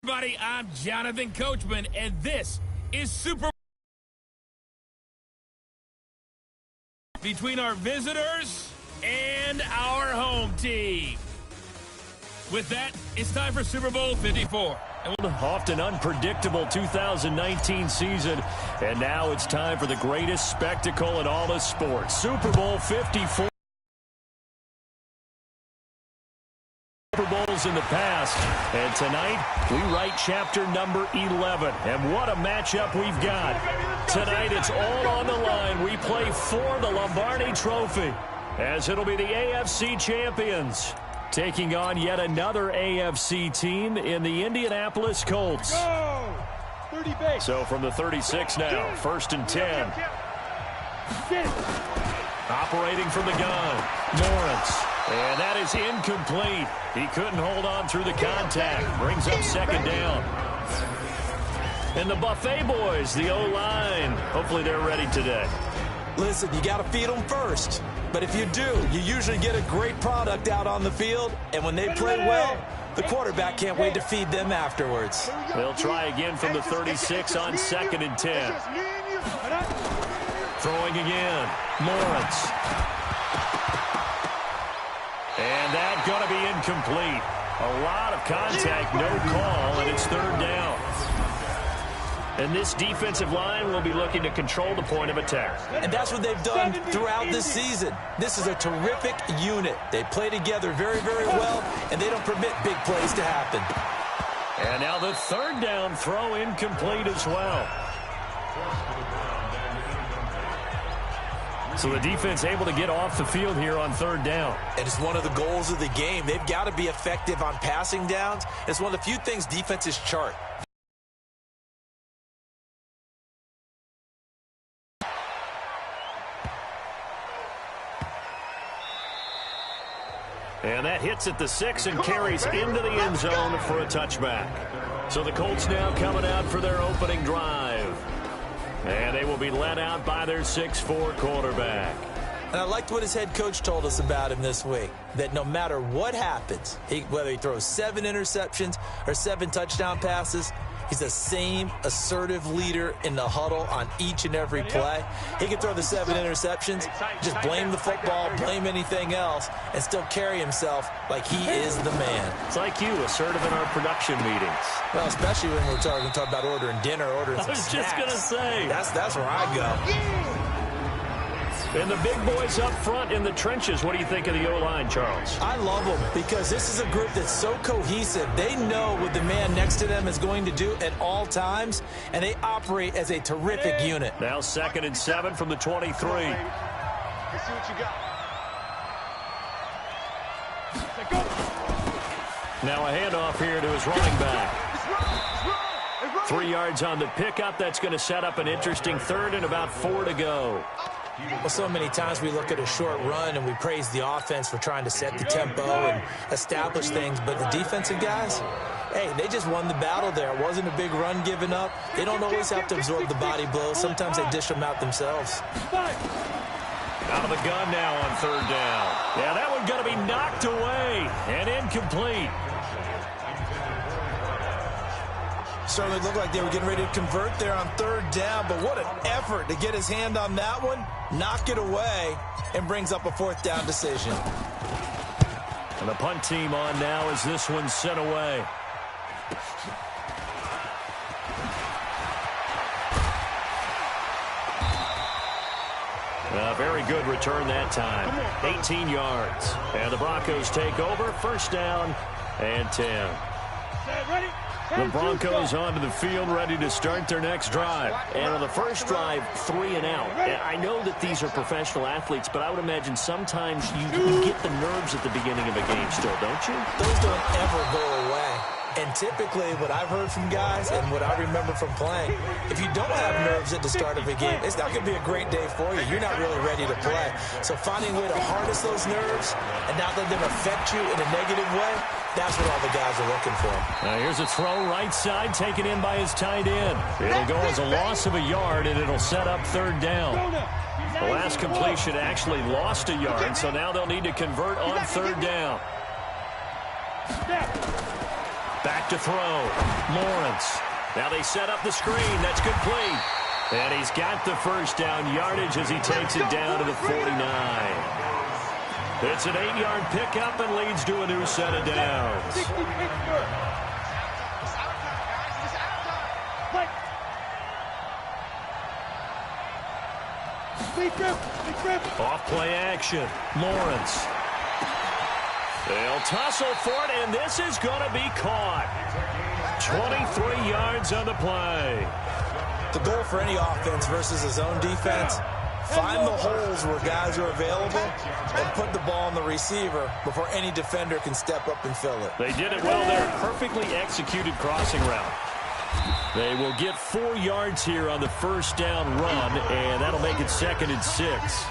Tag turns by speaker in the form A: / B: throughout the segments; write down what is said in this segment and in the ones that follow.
A: Everybody, I'm Jonathan Coachman, and this is Super between our visitors and our home team. With that, it's time for Super Bowl 54.
B: Often unpredictable 2019 season, and now it's time for the greatest spectacle in all of sports. Super Bowl 54. Super Bowls in the past, and tonight we write chapter number 11, and what a matchup we've got. Tonight it's all on the line. We play for the Lombardi Trophy, as it'll be the AFC champions taking on yet another AFC team in the Indianapolis Colts. So from the 36 now, 1st and 10. Operating from the gun, Lawrence. And that is incomplete. He couldn't hold on through the contact. Brings up 2nd down. And the Buffet boys, the O-line, hopefully they're ready today.
C: Listen, you got to feed them first. But if you do, you usually get a great product out on the field. And when they play well, the quarterback can't wait to feed them afterwards.
B: They'll try again from the 36 on 2nd and 10. Throwing again, Lawrence. And that's going to be incomplete. A lot of contact, no call, and it's 3rd down. And this defensive line will be looking to control the point of attack.
C: And that's what they've done throughout this season. This is a terrific unit. They play together very, very well, and they don't permit big plays to happen.
B: And now the 3rd down throw incomplete as well. So the defense able to get off the field here on 3rd down.
C: And it's one of the goals of the game. They've got to be effective on passing downs. It's one of the few things defenses chart.
B: And that hits at the 6 and carries into the end zone for a touchback. So the Colts now coming out for their opening drive. And they will be led out by their 6'4" quarterback.
C: And I liked what his head coach told us about him this week, that no matter what happens, whether he throws 7 interceptions or 7 touchdown passes, he's the same assertive leader in the huddle on each and every play. He can throw the 7 interceptions, just blame the football, blame anything else, and still carry himself like he is the man.
B: It's like you, assertive in our production meetings.
C: Well, especially when we're talking about ordering dinner, ordering some snacks.
B: I was just going to say.
C: That's where I go.
B: And the big boys up front in the trenches. What do you think of the O-line, Charles?
C: I love them because this is a group that's so cohesive. They know what the man next to them is going to do at all times, and they operate as a terrific unit.
B: Now 2nd and 7 from the 23.
D: Let's see what you got.
B: Now a handoff here to his running back. 3 yards on the pickup. That's going to set up an interesting 3rd and about 4 to go.
C: Well, so many times we look at a short run and we praise the offense for trying to set the tempo and establish things, but the defensive guys, hey, they just won the battle there. It wasn't a big run given up. They don't always have to absorb the body blows. Sometimes they dish them out themselves.
B: Out of the gun now on 3rd down. Yeah, that one going to be knocked away and incomplete.
C: Certainly looked like they were getting ready to convert there on 3rd down, but what an effort to get his hand on that one, knock it away, and brings up a 4th down decision.
B: And the punt team on now as this one's sent away. A very good return that time. 18 yards. And the Broncos take over. 1st down and 10.
D: Ready?
B: The Broncos onto the field, ready to start their next drive. And on the first drive, 3 and out. And I know that these are professional athletes, but I would imagine sometimes you get the nerves at the beginning of a game still, don't you?
C: Those don't ever go away. And typically, what I've heard from guys and what I remember from playing, if you don't have nerves at the start of a game, it's not going to be a great day for you. You're not really ready to play. So finding a way to harness those nerves and not let them affect you in a negative way, that's what all the guys are looking for.
B: Now here's a throw right side, taken in by his tight end. It'll go as a loss of a yard, and it'll set up 3rd down. The last completion actually lost a yard, so now they'll need to convert on 3rd down. Back to throw. Lawrence. Now they set up the screen. That's complete. And he's got the first down yardage as he takes it down to the 49. It's an 8-yard pickup and leads to a new set of downs. Off play action. Lawrence. They'll tussle for it, and this is going to be caught. 23 yards on the play.
C: The goal for any offense versus his own defense, find the holes where guys are available and put the ball on the receiver before any defender can step up and fill it.
B: They did it well there. Perfectly executed crossing route. They will get 4 yards here on the first down run, and that'll make it 2nd and 6.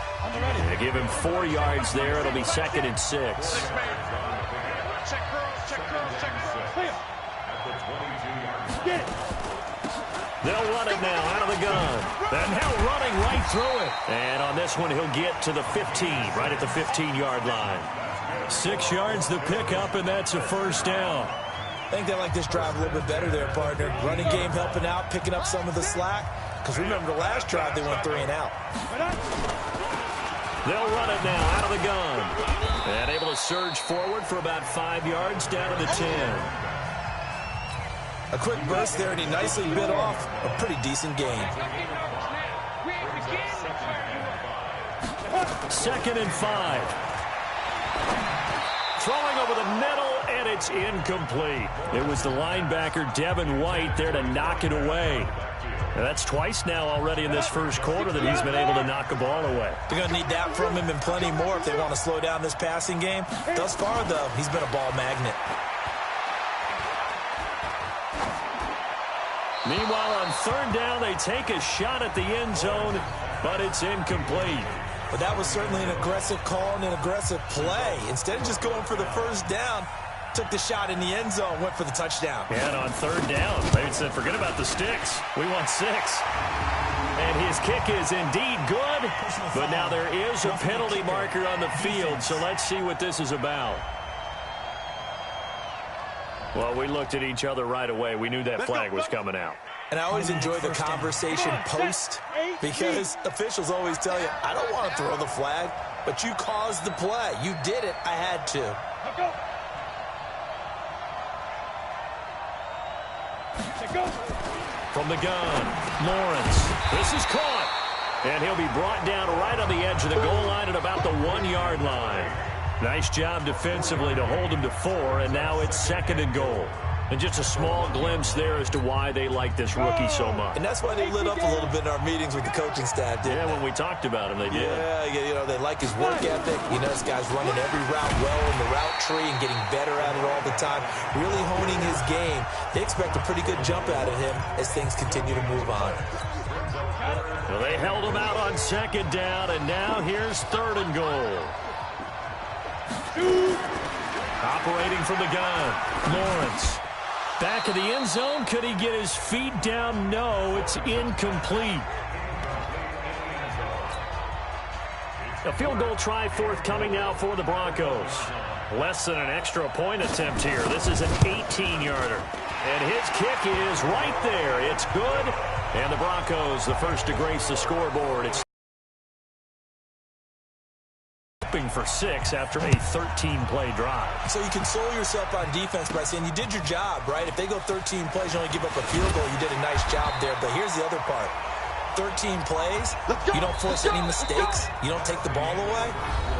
B: They give him 4 yards there. It'll be 2nd and 6. They'll run it now out of the gun. And now running right through it. And on this one, he'll get to the 15, right at the 15-yard line. 6 yards the pickup, and that's a first down.
C: I think they like this drive a little bit better there, partner. Running game helping out, picking up some of the slack. Because remember the last drive, they went 3 and out.
B: They'll run it now out of the gun. And able to surge forward for about 5 yards down to the 10.
C: A quick burst there, and he nicely bit off a pretty decent gain.
B: 2nd and 5. Throwing over the middle, and it's incomplete. It was the linebacker, Devin White, there to knock it away. And that's twice now already in this first quarter that he's been able to knock a ball away.
C: They're going to need that from him and plenty more if they want to slow down this passing game. Thus far, though, he's been a ball magnet.
B: Meanwhile, on 3rd down, they take a shot at the end zone, but it's incomplete.
C: But that was certainly an aggressive call and an aggressive play. Instead of just going for the first down, took the shot in the end zone, went for the touchdown.
B: And on 3rd down, they said, forget about the sticks. We want 6. And his kick is indeed good, but now there is a penalty marker on the field, so let's see what this is about. Well, we looked at each other right away. We knew that flag was coming out.
C: And I always enjoy the conversation post because officials always tell you, I don't want to throw the flag, but you caused the play. You did it. I had to.
B: From the gun, Lawrence. This is caught. And he'll be brought down right on the edge of the goal line at about the 1-yard line. Nice job defensively to hold him to 4, and now it's 2nd and goal. And just a small glimpse there as to why they like this rookie so much.
C: And that's why they lit up a little bit in our meetings with the coaching staff, didn't they?
B: When we talked about him, they did.
C: Yeah, you know, they like his work ethic. You know, this guy's running every route well in the route tree and getting better at it all the time, really honing his game. They expect a pretty good jump out of him as things continue to move on.
B: Well, they held him out on 2nd down, and now here's 3rd and goal. Operating from the gun, Lawrence. Back of the end zone. Could he get his feet down? No, it's incomplete. A field goal try forthcoming now for the Broncos. Less than an extra point attempt here. This is an 18-yarder. And his kick is right there. It's good. And the Broncos, the first to grace the scoreboard. It's for 6 after a 13-play drive.
C: So you console yourself on defense by saying you did your job, right? If they go 13 plays, you only give up a field goal, you did a nice job there. But here's the other part. 13 plays, you don't force any mistakes, you don't take the ball away.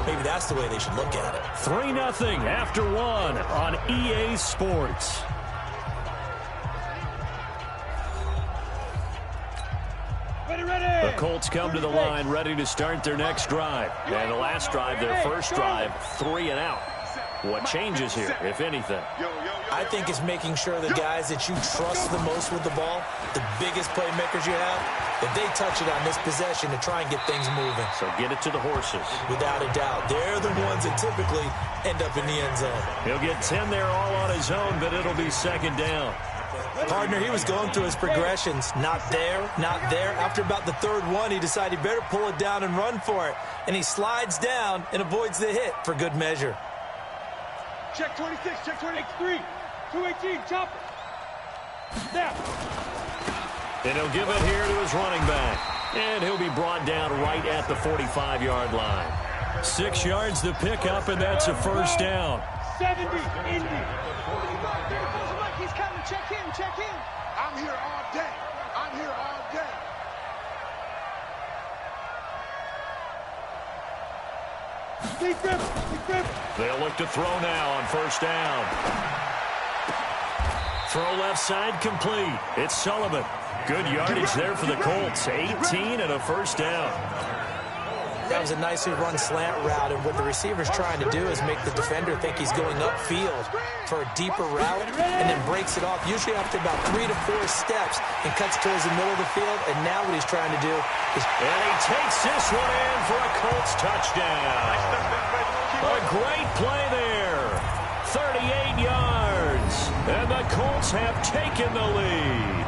C: Maybe that's the way they should look at it.
B: 3-0 after 1 on EA Sports. The Colts come to the line ready to start their next drive. And the last drive, their first drive, 3 and out. What changes here, if anything?
C: I think it's making sure the guys that you trust the most with the ball, the biggest playmakers you have, that they touch it on this possession to try and get things moving.
B: So get it to the horses.
C: Without a doubt. They're the ones that typically end up in the end zone.
B: He'll get 10 there all on his own, but it'll be 2nd down.
C: Partner, he was going through his progressions. Not there, not there. After about the 3rd one, he decided he better pull it down and run for it. And he slides down and avoids the hit for good measure.
D: Check 26, check 23. 218, chopper. Snap.
B: And he'll give it here to his running back. And he'll be brought down right at the 45-yard line. 6 yards to pick up, and that's a first down.
D: 70, Indy.
E: He's coming. Check in, check in.
F: I'm here all day. I'm here all day.
D: Deep grip, deep grip.
B: They'll look to throw now on first down. Throw left side complete. It's Sullivan. Good yardage there for the Colts. 18 and a first down.
C: That was a nicely run slant route, and what the receiver's trying to do is make the defender think he's going upfield for a deeper route and then breaks it off, usually after about 3 to 4 steps, and cuts towards the middle of the field. And now what he's trying to do is...
B: And he takes this one in for a Colts touchdown. A great play there. 38 yards. And the Colts have taken the lead.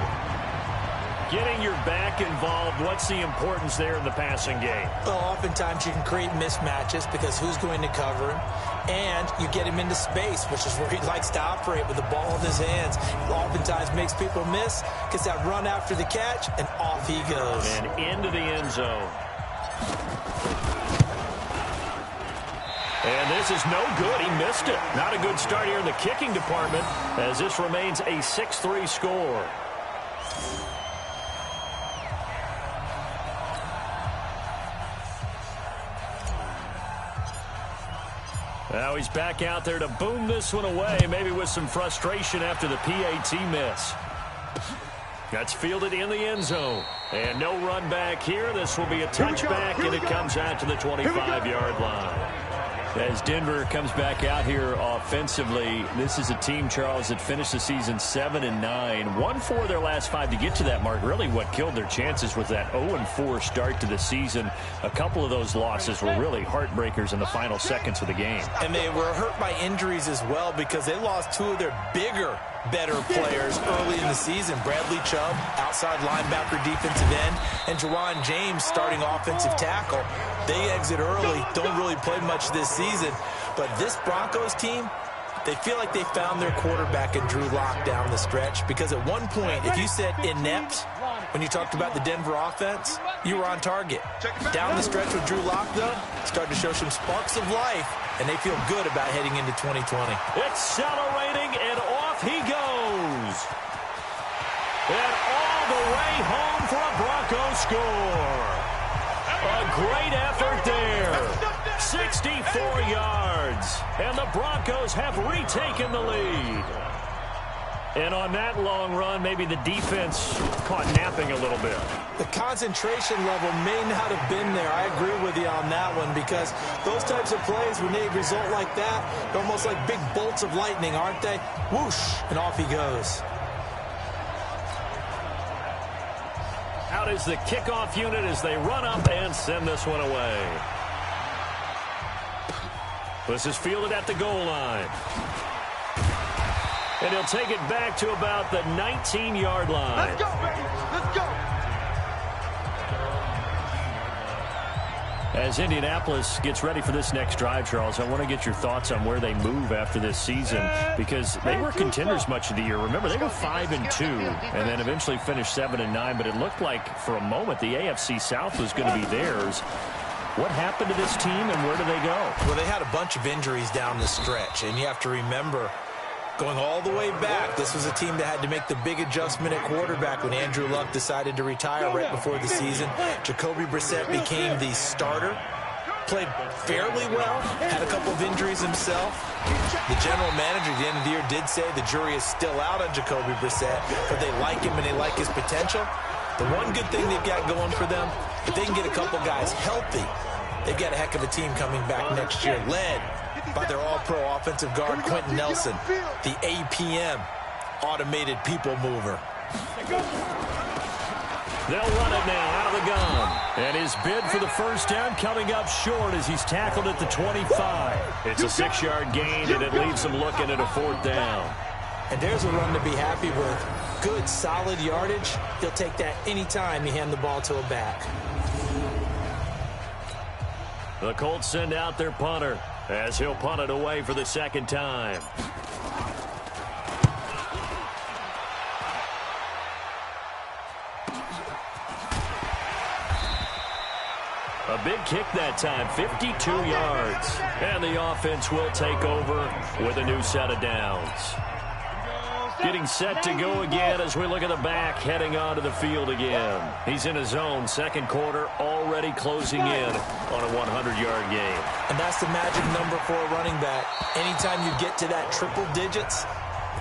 B: Getting your back involved, what's the importance there in the passing game?
C: Well, oftentimes you can create mismatches because who's going to cover him? And you get him into space, which is where he likes to operate with the ball in his hands. Oftentimes makes people miss, gets that run after the catch, and off he goes.
B: And into the end zone. And this is no good. He missed it. Not a good start here in the kicking department, as this remains a 6-3 score. Now he's back out there to boom this one away, maybe with some frustration after the PAT miss. That's fielded in the end zone. And no run back here. This will be a touchback, and it comes out to the 25-yard line. As Denver comes back out here offensively, this is a team, Charles, that finished the season 7-9. Won 4 of their last 5 to get to that mark. Really what killed their chances was that 0-4 start to the season. A couple of those losses were really heartbreakers in the final seconds of the game.
C: And they were hurt by injuries as well because they lost 2 of their bigger, better players early in the season. Bradley Chubb, outside linebacker, defensive end, and Jawan James, starting offensive tackle. They exit early, don't really play much this season. But this Broncos team, they feel like they found their quarterback in Drew Lock down the stretch, because at one point, if you said inept when you talked about the Denver offense, you were on target. Down the stretch with Drew Lock, though, started to show some sparks of life, and they feel good about heading into 2020.
B: Accelerating, and off he goes. And all the way home for a Broncos score. A great effort there. 64 yards. And the Broncos have retaken the lead. And on that long run, maybe the defense caught napping a little bit.
C: The concentration level may not have been there. I agree with you on that one, because those types of plays, when they result like that, they're almost like big bolts of lightning, aren't they? Whoosh, and off he goes.
B: Out is the kickoff unit as they run up and send this one away. This is fielded at the goal line. And he'll take it back to about the 19-yard line.
F: Let's go, baby. Let's go.
B: As Indianapolis gets ready for this next drive, Charles, I want to get your thoughts on where they move after this season, because they were contenders much of the year. Remember, they were 5-2 and then eventually finished 7-9, but it looked like for a moment the AFC South was going to be theirs. What happened to this team, and where do they go?
C: Well, they had a bunch of injuries down the stretch, and you have to remember, going all the way back, this was a team that had to make the big adjustment at quarterback when Andrew Luck decided to retire right before the season. Jacoby Brissett became the starter, played fairly well, had a couple of injuries himself. The general manager at the end of the year did say the jury is still out on Jacoby Brissett, but they like him and they like his potential. The one good thing they've got going for them, if they can get a couple guys healthy, they've got a heck of a team coming back next year, led by their all-pro offensive guard, Quentin Nelson, the APM, automated people mover.
B: They'll run it now out of the gun. And his bid for the first down coming up short as he's tackled at the 25. It's a 6-yard gain, and it leaves them looking at a 4th down.
C: And there's a run to be happy with. Good, solid yardage. He'll take that anytime you hand the ball to a back.
B: The Colts send out their punter as he'll punt it away for the second time. A big kick that time, 52 yards. And the offense will take over with a new set of downs. Getting set to go again as we look at the back, heading onto the field again. He's in his zone, second quarter, already closing in on a 100-yard game.
C: And that's the magic number for a running back. Anytime you get to that triple digits,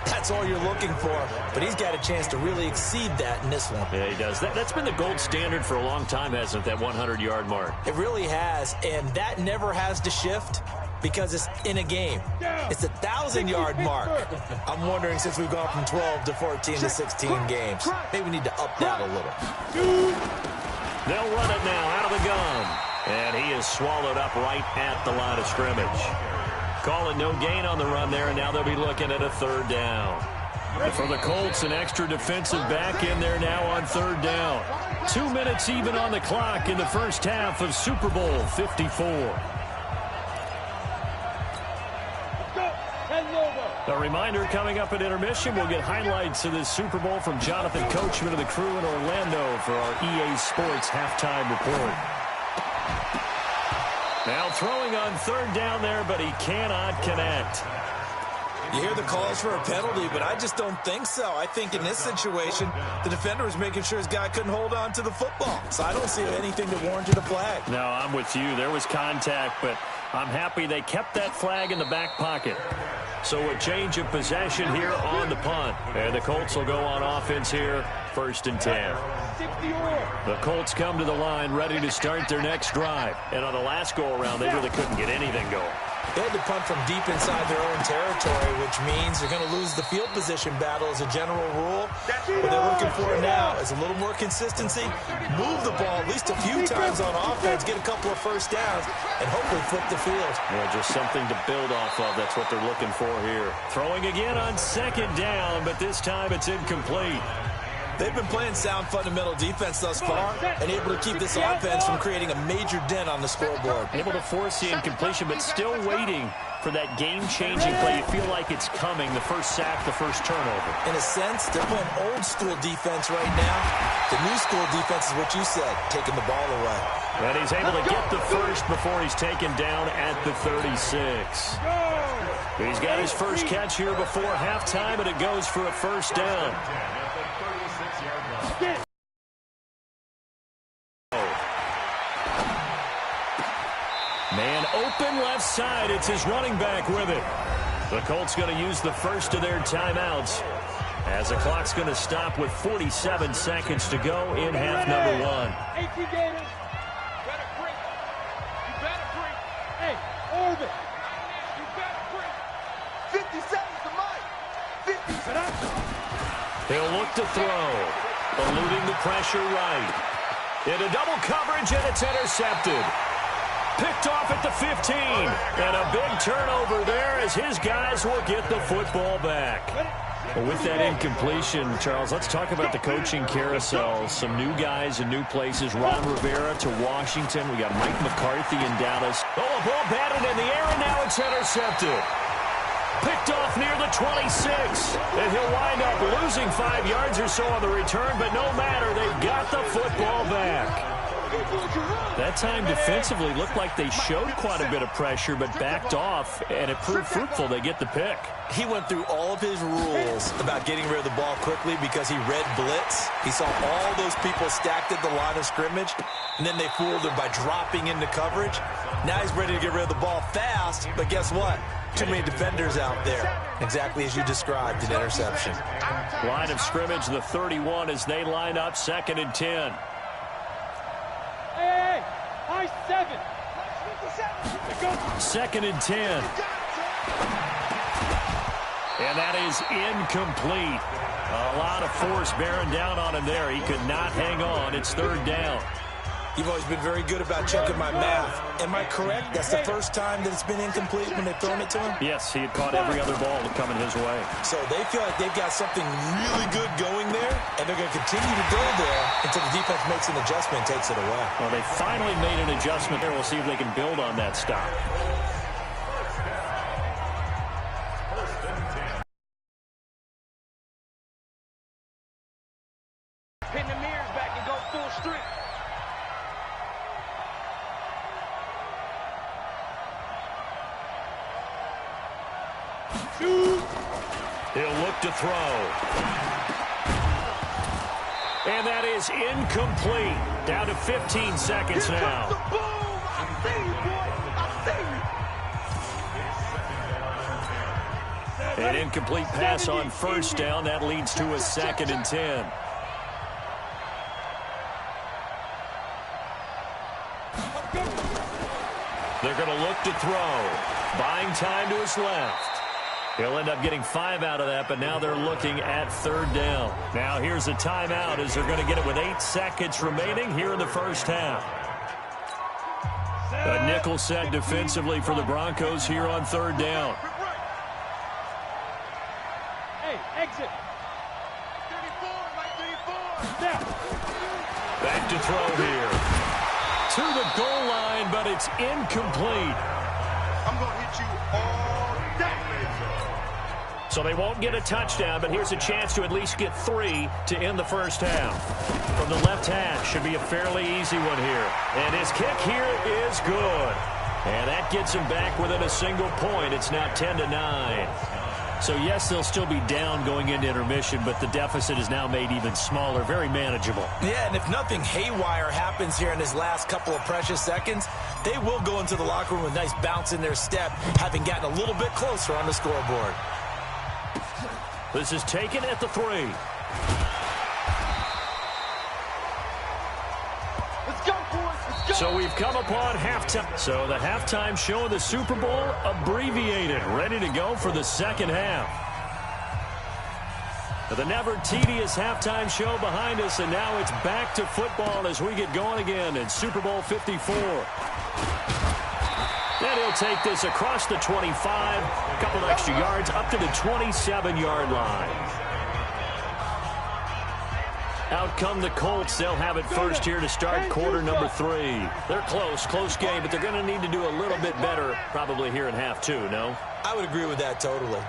C: that's all you're looking for. But he's got a chance to really exceed that in this one.
B: Yeah, he does. That's been the gold standard for a long time, hasn't it, that 100-yard mark?
C: It really has, and that never has to shift because it's in a game. It's a 1,000-yard mark. I'm wondering, since we've gone from 12 to 14 to 16 games, maybe we need to up that a little.
B: They'll run it now out of the gun. And he is swallowed up right at the line of scrimmage. Call it no gain on the run there, and now they'll be looking at a third down. For the Colts, an extra defensive back in there now on third down. 2 minutes even on the clock in the first half of Super Bowl 54. A reminder, coming up at intermission, we'll get highlights of this Super Bowl from Jonathan Coachman of the crew in Orlando for our EA Sports halftime report. Now throwing on third down there, but he cannot connect.
C: You hear the calls for a penalty, but I just don't think so. I think in this situation, the defender was making sure his guy couldn't hold on to the football. So I don't see anything that warranted a flag.
B: No, I'm with you. There was contact, but I'm happy they kept that flag in the back pocket. So a change of possession here on the punt. And the Colts will go on offense here, 1st and 10. The Colts come to the line ready to start their next drive. And on the last go-around, they really couldn't get anything going.
C: They had to punt from deep inside their own territory, which means they're going to lose the field position battle as a general rule. What they're looking for now is a little more consistency, move the ball at least a few times on offense, get a couple of first downs, and hopefully flip the field.
B: Yeah, just something to build off of. That's what they're looking for here. Throwing again on second down, but this time it's incomplete.
C: They've been playing sound fundamental defense thus far and able to keep this offense from creating a major dent on the scoreboard.
B: Able to force the incompletion, but still waiting for that game-changing play. You feel like it's coming, the first sack, the first turnover.
C: In a sense, they're playing old-school defense right now. The new-school defense is what you said, taking the ball away.
B: And he's able to get the first before he's taken down at the 36. He's got his first catch here before halftime, and it goes for a first down. Man open left side. It's his running back with it. The Colts going to use the first of their timeouts as the clock's going to stop with 47 seconds to go in half number 1.
D: Hey, Orbit.
F: 50 seconds to Mike. 50 seconds.
B: He'll look to throw. Eluding the pressure right. Into double coverage, and it's intercepted. Picked off at the 15. And a big turnover there as his guys will get the football back. Well, with that incompletion, Charles, let's talk about the coaching carousel. Some new guys in new places. Ron Rivera to Washington. We got Mike McCarthy in Dallas. Oh, a ball batted in the air, and now it's intercepted. Picked off near the 26. And he'll wind up losing 5 yards or so on the return, but no matter, they've got the football back. That time defensively looked like they showed quite a bit of pressure, but backed off, and it proved fruitful. They get the pick.
C: He went through all of his rules about getting rid of the ball quickly because he read blitz. He saw all those people stacked at the line of scrimmage, and then they fooled him by dropping into coverage. Now he's ready to get rid of the ball fast, but guess what? Too many defenders out there. Exactly as you described, an interception.
B: Line of scrimmage, the 31 as they line up, 2nd and 10.
D: Hey, high 7.
B: 2nd and 10. And that is incomplete. A lot of force bearing down on him there. He could not hang on. It's 3rd down.
C: You've always been very good about checking my math. Am I correct? That's the first time that it's been incomplete when they've thrown it to him?
B: Yes, he had caught every other ball coming his way.
C: So they feel like they've got something really good going there, and they're going to continue to go there until the defense makes an adjustment and takes it away.
B: Well, they finally made an adjustment there. We'll see if they can build on that stop.
E: Pin the mirrors back and go full strength.
B: He'll look to throw. And that is incomplete. Down to 15 seconds now.
F: I see you, boy. I see you.
B: An incomplete pass on first down. That leads to a 2nd and 10. They're going to look to throw. Buying time to his left. He'll end up getting 5 out of that, but now they're looking at 3rd down. Now here's a timeout as they're going to get it with 8 seconds remaining here in the first half. A nickel set defensively for the Broncos here on 3rd down.
D: Hey, exit.
F: 34, right 34.
D: Step.
B: Back to throw here. To the goal line, but it's incomplete.
F: I'm going to hit you all day.
B: So they won't get a touchdown, but here's a chance to at least get 3 to end the first half. From the left hash, should be a fairly easy one here. And his kick here is good. And that gets him back within a single point. It's now 10-9. So, yes, they'll still be down going into intermission, but the deficit is now made even smaller, very manageable.
C: Yeah, and if nothing haywire happens here in his last couple of precious seconds, they will go into the locker room with a nice bounce in their step, having gotten a little bit closer on the scoreboard.
B: This is taken at the 3.
F: Let's go, boys. Let's go.
B: So we've come upon halftime. So the halftime show of the Super Bowl abbreviated, ready to go for the second half. The never tedious halftime show behind us, and now it's back to football as we get going again in Super Bowl 54. And he'll take this across the 25, a couple extra yards, up to the 27-yard line. Out come the Colts. They'll have it first here to start quarter number 3. They're close game, but they're going to need to do a little bit better probably here in half 2, no?
C: I would agree with that totally.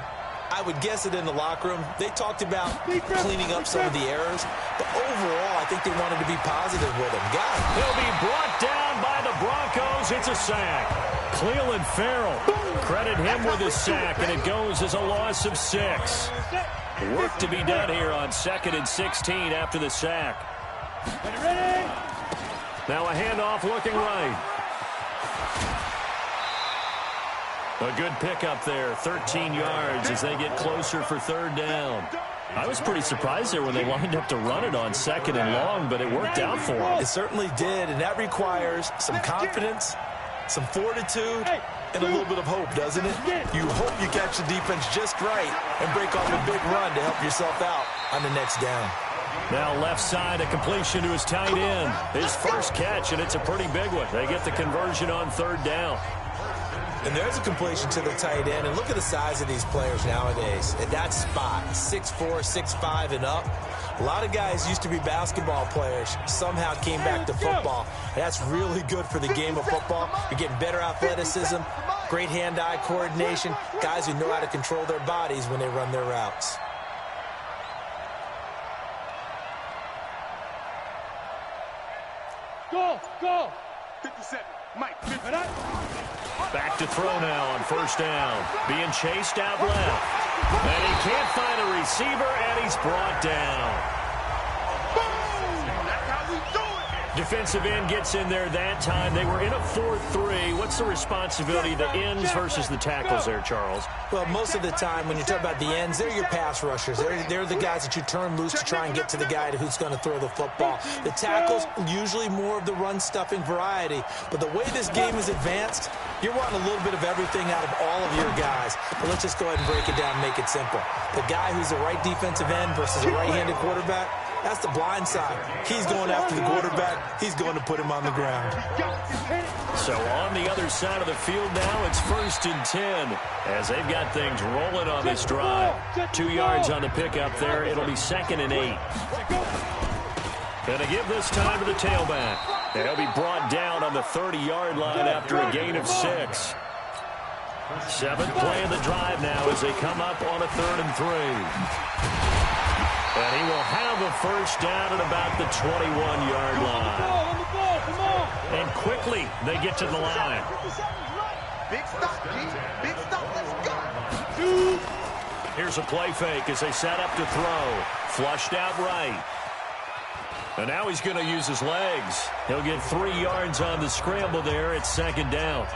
C: I would guess it in the locker room. They talked about cleaning up some of the errors, but overall, I think they wanted to be positive with him.
B: He'll be brought down by the Broncos. It's a sack. Cleveland Farrell, credit him with his sack, and it goes as a loss of 6. Work to be done here on 2nd and 16 after the sack.
D: Ready?
B: Now a handoff looking right. A good pickup there, 13 yards as they get closer for 3rd down. I was pretty surprised there when they lined up to run it on 2nd and long, but it worked out for them.
C: It certainly did, and that requires some confidence, some fortitude, and a little bit of hope, doesn't it? You hope you catch the defense just right and break off a big run to help yourself out on the next down.
B: Now left side, a completion to his tight end. His first catch, and it's a pretty big one. They get the conversion on 3rd down.
C: And there's a completion to the tight end. And look at the size of these players nowadays. At that spot, 6'4", 6'5", and up. A lot of guys used to be basketball players, somehow came back to football. And that's really good for the game of football. You're getting better athleticism, great hand-eye coordination, guys who know how to control their bodies when they run their routes.
D: Go.
F: 57, Mike. 50.
B: Back to throw now on 1st down. Being chased out left. And he can't find a receiver, and he's brought down.
F: Boom! That's how we do it.
B: Defensive end gets in there that time. They were in a 4-3. What's the responsibility of the ends versus the tackles there, Charles?
C: Well, most of the time when you talk about the ends, they're your pass rushers. They're the guys that you turn loose to try and get to the guy who's going to throw the football. The tackles, usually more of the run-stuffing variety. But the way this game is advanced, you're wanting a little bit of everything out of all of your guys. But let's just go ahead and break it down and make it simple. The guy who's the right defensive end versus a right-handed quarterback, that's the blind side. He's going after the quarterback. He's going to put him on the ground.
B: So on the other side of the field now, it's 1st and 10 as they've got things rolling on this drive. 2 yards on the pickup there. It'll be 2nd and 8. Going to give this time to the tailback. And he'll be brought down on the 30-yard line after a gain of 6. 7th play of the drive now as they come up on a 3rd and 3. And he will have a first down at about the 21-yard line. And quickly, they get to the line.
F: Big stop, G. Big stop. Let's go.
B: Here's a play fake as they set up to throw. Flushed out right. And now he's going to use his legs. He'll get 3 yards on the scramble there. It's second down.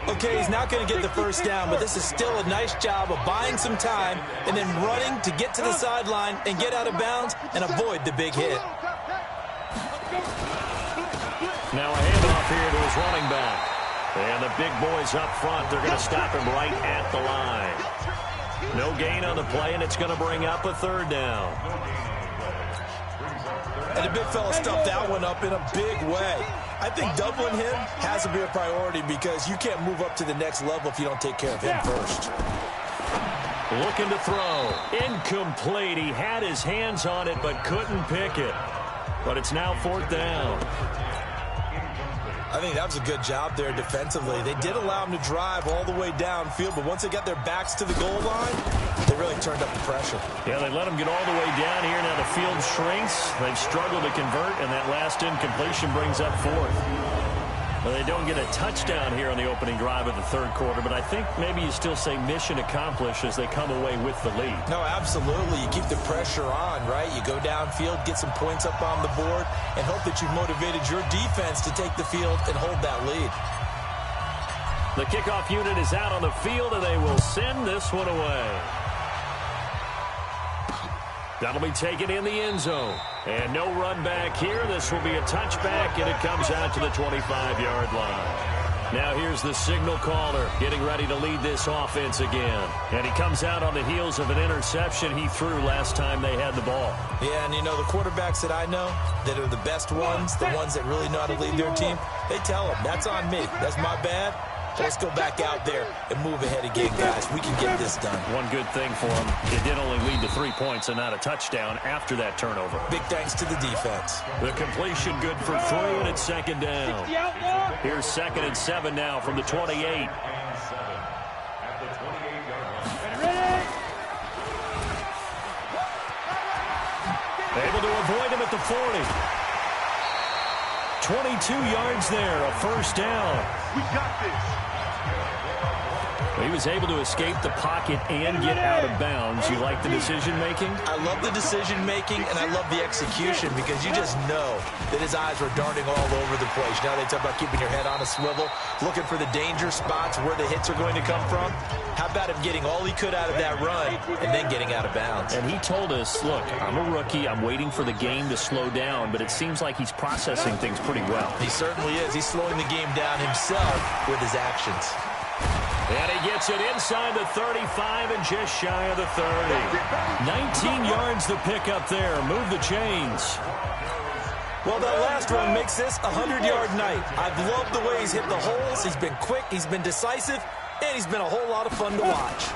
C: Okay, he's not going to get the first down, but this is still a nice job of buying some time and then running to get to the sideline and get out of bounds and avoid the big hit.
B: Now a handoff here to his running back. And the big boys up front, they're going to stop him right at the line. No gain on the play, and it's going to bring up a third down.
C: And the big fella stuffed that one up in a big way. I think doubling him has to be a priority because you can't move up to the next level if you don't take care of him first.
B: Looking to throw. Incomplete. He had his hands on it but couldn't pick it. But it's now fourth down.
C: I think that was a good job there defensively. They did allow him to drive all the way downfield, but once they got their backs to the goal line, they really turned up the pressure.
B: Yeah, they let him get all the way down here. Now the field shrinks. They've struggled to convert, and that last incompletion brings up fourth. Well, they don't get a touchdown here on the opening drive of the third quarter, but I think maybe you still say mission accomplished as they come away with the lead.
C: No, absolutely. You keep the pressure on, right? You go downfield, get some points up on the board, and hope that you've motivated your defense to take the field and hold that lead.
B: The kickoff unit is out on the field, and they will send this one away. That'll be taken in the end zone. And no run back here. This will be a touchback, and it comes out to the 25-yard line. Now here's the signal caller getting ready to lead this offense again. And he comes out on the heels of an interception he threw last time they had the ball.
C: Yeah, and you know, the quarterbacks that I know that are the best ones, the ones that really know how to lead their team, they tell them, that's on me. That's my bad. Let's go back out there and move ahead again, guys. We can get this done.
B: One good thing for him, it did only lead to 3 points and not a touchdown after that turnover.
C: Big thanks to the defense.
B: The completion good for 3, and it's second down. Here's 2nd and 7 now from the 28. Able to avoid him at the 40. 22 yards there, a first down.
F: We got this.
B: He was able to escape the pocket and get out of bounds. You like the decision-making?
C: I love the decision-making, and I love the execution because you just know that his eyes were darting all over the place. Now they talk about keeping your head on a swivel, looking for the danger spots where the hits are going to come from. How about him getting all he could out of that run and then getting out of bounds?
B: And he told us, look, I'm a rookie. I'm waiting for the game to slow down, but it seems like he's processing things pretty well.
C: He certainly is. He's slowing the game down himself with his actions.
B: And he gets it inside the 35 and just shy of the 30. 19 yards to pick up there. Move the chains.
C: Well, that last one makes this a 100-yard night. I've loved the way he's hit the holes. He's been quick. He's been decisive. And he's been a whole lot of fun to watch.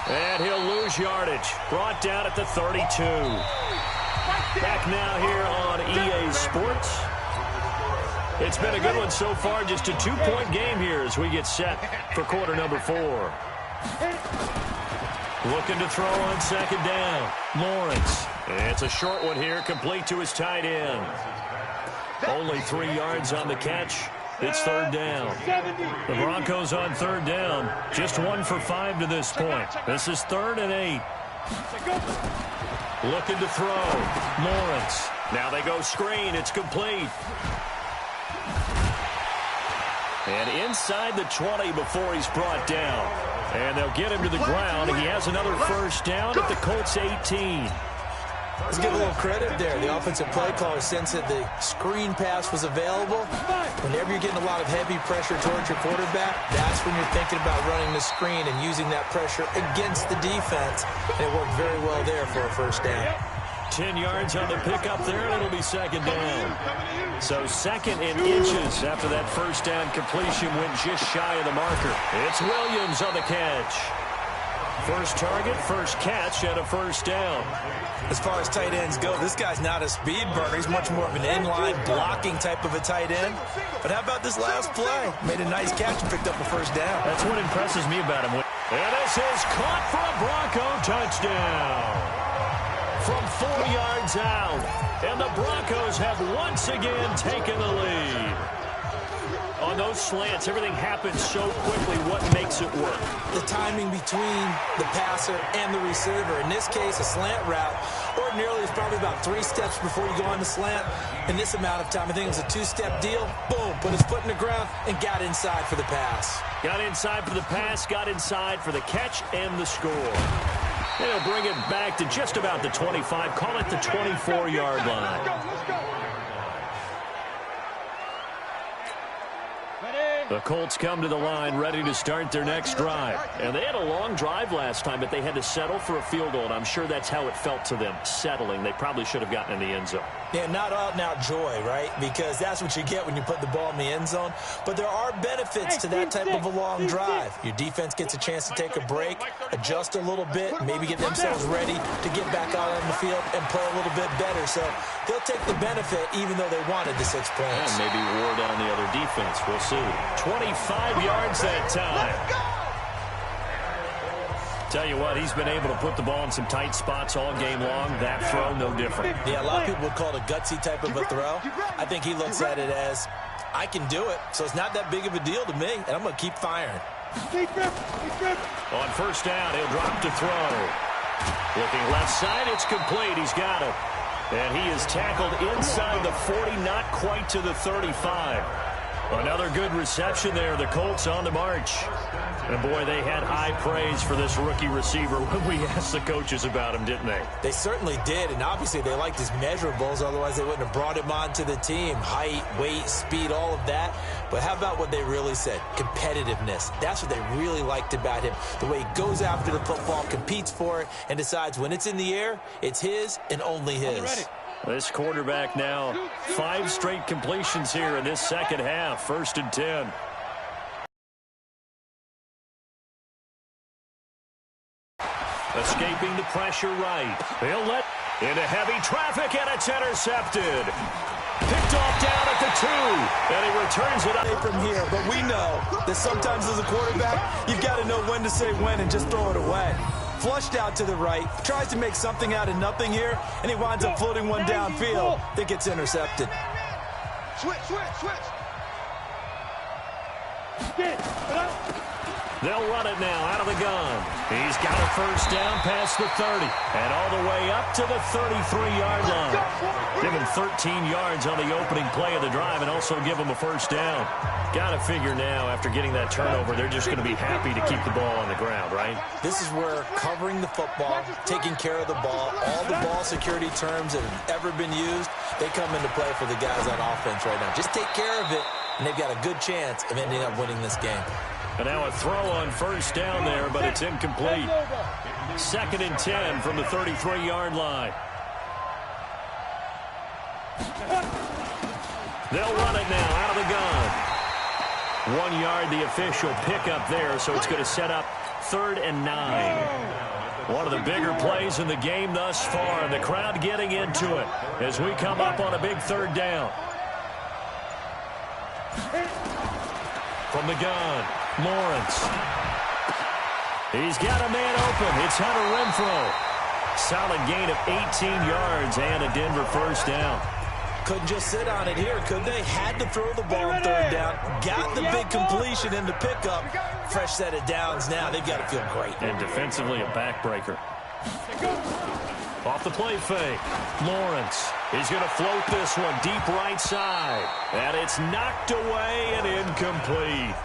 B: And he'll lose yardage. Brought down at the 32. Back now here on EA Sports. It's been a good one so far. Just a 2-point game here as we get set for quarter number 4. Looking to throw on second down. Lawrence. It's a short one here, complete to his tight end. Only 3 yards on the catch. It's third down. The Broncos on third down. Just 1 for 5 to this point. This is 3rd and 8. Looking to throw. Lawrence. Now they go screen. It's complete. And inside the 20 before he's brought down. And they'll get him to the ground. He has another first down at the Colts 18.
C: Let's give a little credit there. The offensive play caller sensed that the screen pass was available. Whenever you're getting a lot of heavy pressure towards your quarterback, that's when you're thinking about running the screen and using that pressure against the defense. And it worked very well there for a first down.
B: 10 yards on the pickup there, and it'll be second down. So 2nd and inches after that first down completion went just shy of the marker. It's Williams on the catch. First target, first catch, and a first down.
C: As far as tight ends go, this guy's not a speed burner. He's much more of an inline blocking type of a tight end. But how about this last play? Made a nice catch and picked up a first down.
B: That's what impresses me about him. And this is caught for a Bronco touchdown. From 4 yards out. And the Broncos have once again taken the lead. On those slants, everything happens so quickly. What makes it work?
C: The timing between the passer and the receiver. In this case, a slant route ordinarily is probably about 3 steps before you go on the slant. In this amount of time, I think it was a 2-step deal. Boom, put his foot in the ground and got inside for the pass.
B: Got inside for the pass, got inside for the catch and the score. And he'll bring it back to just about the 25. Call it the 24-yard line.
D: Let's go.
B: The Colts come to the line ready to start their next drive. And they had a long drive last time, but they had to settle for a field goal, and I'm sure that's how it felt to them, settling. They probably should have gotten in the end zone.
C: Yeah, not out-and-out joy, right? Because that's what you get when you put the ball in the end zone. But there are benefits to that type of a long drive. Your defense gets a chance to take a break, adjust a little bit, maybe get themselves ready to get back out on the field and play a little bit better. So they'll take the benefit even though they wanted the 6 points.
B: And maybe wore down the other defense. We'll see. 25 yards that time. Tell you what, he's been able to put the ball in some tight spots all game long. That throw, no different.
C: Yeah, a lot of people would call it a gutsy type of a throw. I think he looks at it as, I can do it, so it's not that big of a deal to me, and I'm going to keep firing.
B: On first down, he'll drop to throw. Looking left side, it's complete. He's got it. And he is tackled inside the 40, not quite to the 35. Another good reception there. The Colts on the march. And, boy, they had high praise for this rookie receiver when we asked the coaches about him, didn't they?
C: They certainly did, and obviously they liked his measurables. Otherwise, they wouldn't have brought him onto the team. Height, weight, speed, all of that. But how about what they really said? Competitiveness. That's what they really liked about him. The way he goes after the football, competes for it, and decides when it's in the air, it's his and only his.
B: This quarterback now, 5 straight completions here in this second half. 1st and 10. Escaping the pressure right. He'll let into heavy traffic, and it's intercepted. Picked off down at the 2, and he returns it up
C: from here. But we know that sometimes as a quarterback, you've got to know when to say when and just throw it away. Flushed out to the right, tries to make something out of nothing here, and he winds up floating one downfield that gets intercepted.
F: Switch.
B: They'll run it now out of the gun. He's got a first down past the 30 and all the way up to the 33-yard line. Give him 13 yards on the opening play of the drive and also give him a first down. Got to figure now after getting that turnover, they're just going to be happy to keep the ball on the ground, right?
C: This is where covering the football, taking care of the ball, all the ball security terms that have ever been used, they come into play for the guys on offense right now. Just take care of it, and they've got a good chance of ending up winning this game.
B: And now a throw on first down there, but it's incomplete. 2nd and 10 from the 33-yard line. They'll run it now out of the gun. 1 yard, the official pickup there, so it's going to set up 3rd and 9. One of the bigger plays in the game thus far, and the crowd getting into it as we come up on a big 3rd down. From the gun, Lawrence. He's got a man open. It's Hunter Renfrow. Solid gain of 18 yards and a Denver first down.
C: Couldn't just sit on it here, could they? Had to throw the ball on 3rd down. Got the big completion in the pickup. Fresh set of downs now. They've got to feel great.
B: And defensively a backbreaker. Off the play fake. Lawrence. He's going to float this one deep right side. And it's knocked away and incomplete.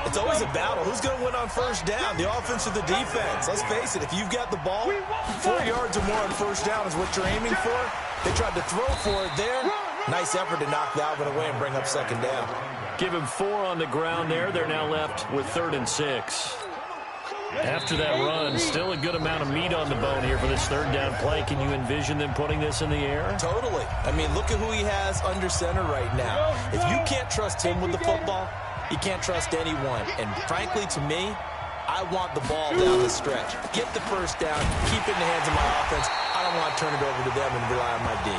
C: It's always a battle. Who's going to win on first down, the offense or the defense? Let's face it, if you've got the ball, 4 yards or more on first down is what you're aiming for. They tried to throw for it there. Nice effort to knock that one away and bring up 2nd down.
B: Give him 4 on the ground there. They're now left with 3rd and 6. After that run, still a good amount of meat on the bone here for this 3rd down play. Can you envision them putting this in the air?
C: Totally. I mean, look at who he has under center right now. If you can't trust him with the football, you can't trust anyone. And frankly, to me, I want the ball down the stretch. Get the first down, keep it in the hands of my offense. I don't want to turn it over to them and rely on my D.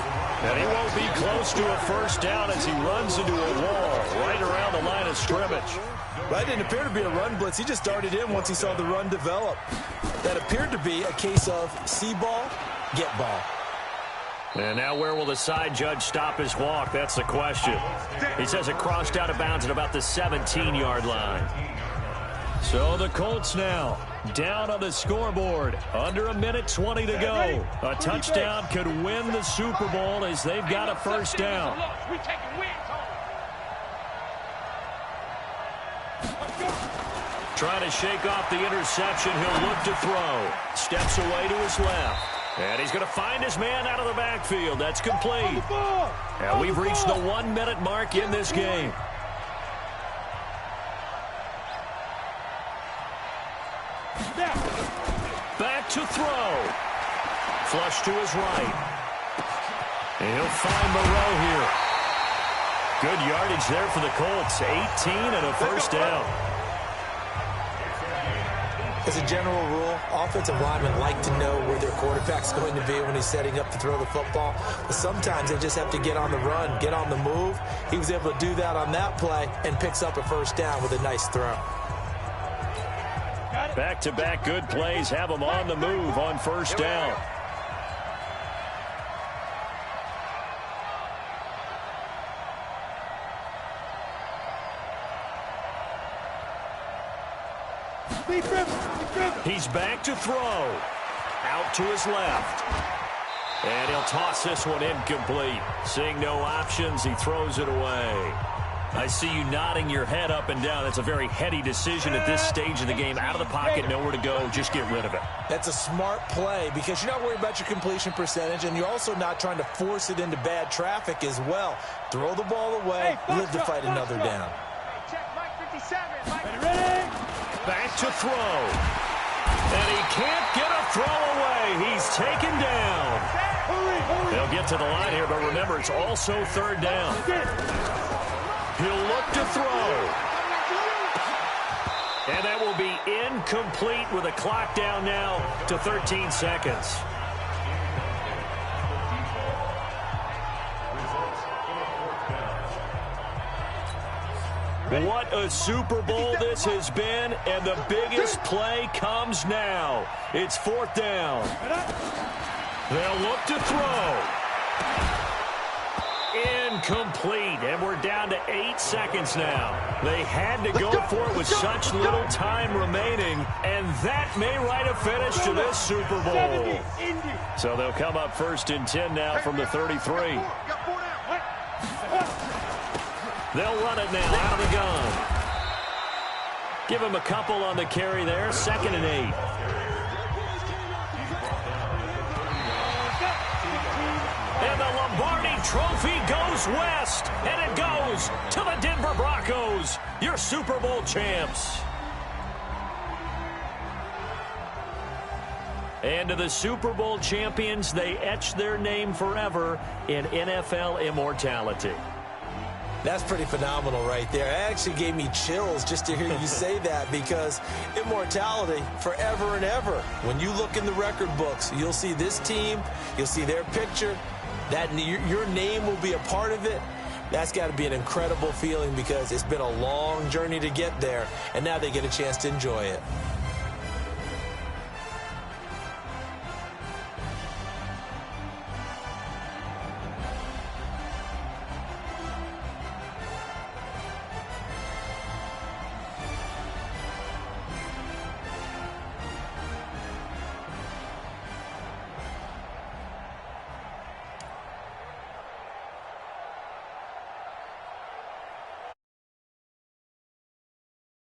B: And he won't be close to a first down as he runs into a wall right around the line of scrimmage.
C: Right, didn't appear to be a run blitz. He just started in once he saw the run develop. That appeared to be a case of see ball, get ball.
B: And now where will the side judge stop his walk? That's the question. He says it crossed out of bounds at about the 17-yard line. So the Colts now down on the scoreboard. Under 1:20 to go. A touchdown could win the Super Bowl as they've got a first down. Trying to shake off the interception. He'll look to throw. Steps away to his left. And he's going to find his man out of the backfield. That's complete. And we've reached the 1-minute mark in this game. Back to throw. Flush to his right. And he'll find Moreau here. Good yardage there for the Colts. 18 and a first down.
C: As a general rule, offensive linemen like to know where their quarterback's going to be when he's setting up to throw the football. But sometimes they just have to get on the run, get on the move. He was able to do that on that play and picks up a first down with a nice throw.
B: Back-to-back good plays have him on the move on first down. He's back to throw. Out to his left. And he'll toss this one incomplete. Seeing no options, he throws it away. I see you nodding your head up and down. That's a very heady decision at this stage of the game. Out of the pocket, nowhere to go. Just get rid of it.
C: That's a smart play because you're not worried about your completion percentage, and you're also not trying to force it into bad traffic as well. Throw the ball away, live to fight another down.
E: Check Mike 57. Mike.
D: Ready?
B: Back to throw. And he can't get a throw away. He's taken down. They'll get to the line here, but remember, it's also third down. He'll look to throw. And that will be incomplete with a clock down now to 13 seconds. What a Super Bowl this has been, and the biggest play comes now. It's fourth down. They'll look to throw. Incomplete, and we're down to 8 seconds now. They had to go for it with such little time remaining, and that may write a finish to this Super Bowl. So they'll come up first and 10 now from the 33. They'll run it now out of the gun. Give him a couple on the carry there. 2nd and 8. And the Lombardi Trophy goes west. And it goes to the Denver Broncos, your Super Bowl champs. And to the Super Bowl champions, they etch their name forever in NFL immortality.
C: That's pretty phenomenal right there. It actually gave me chills just to hear you say that because immortality forever and ever. When you look in the record books, you'll see this team, you'll see their picture, that your name will be a part of it. That's got to be an incredible feeling because it's been a long journey to get there, and now they get a chance to enjoy it.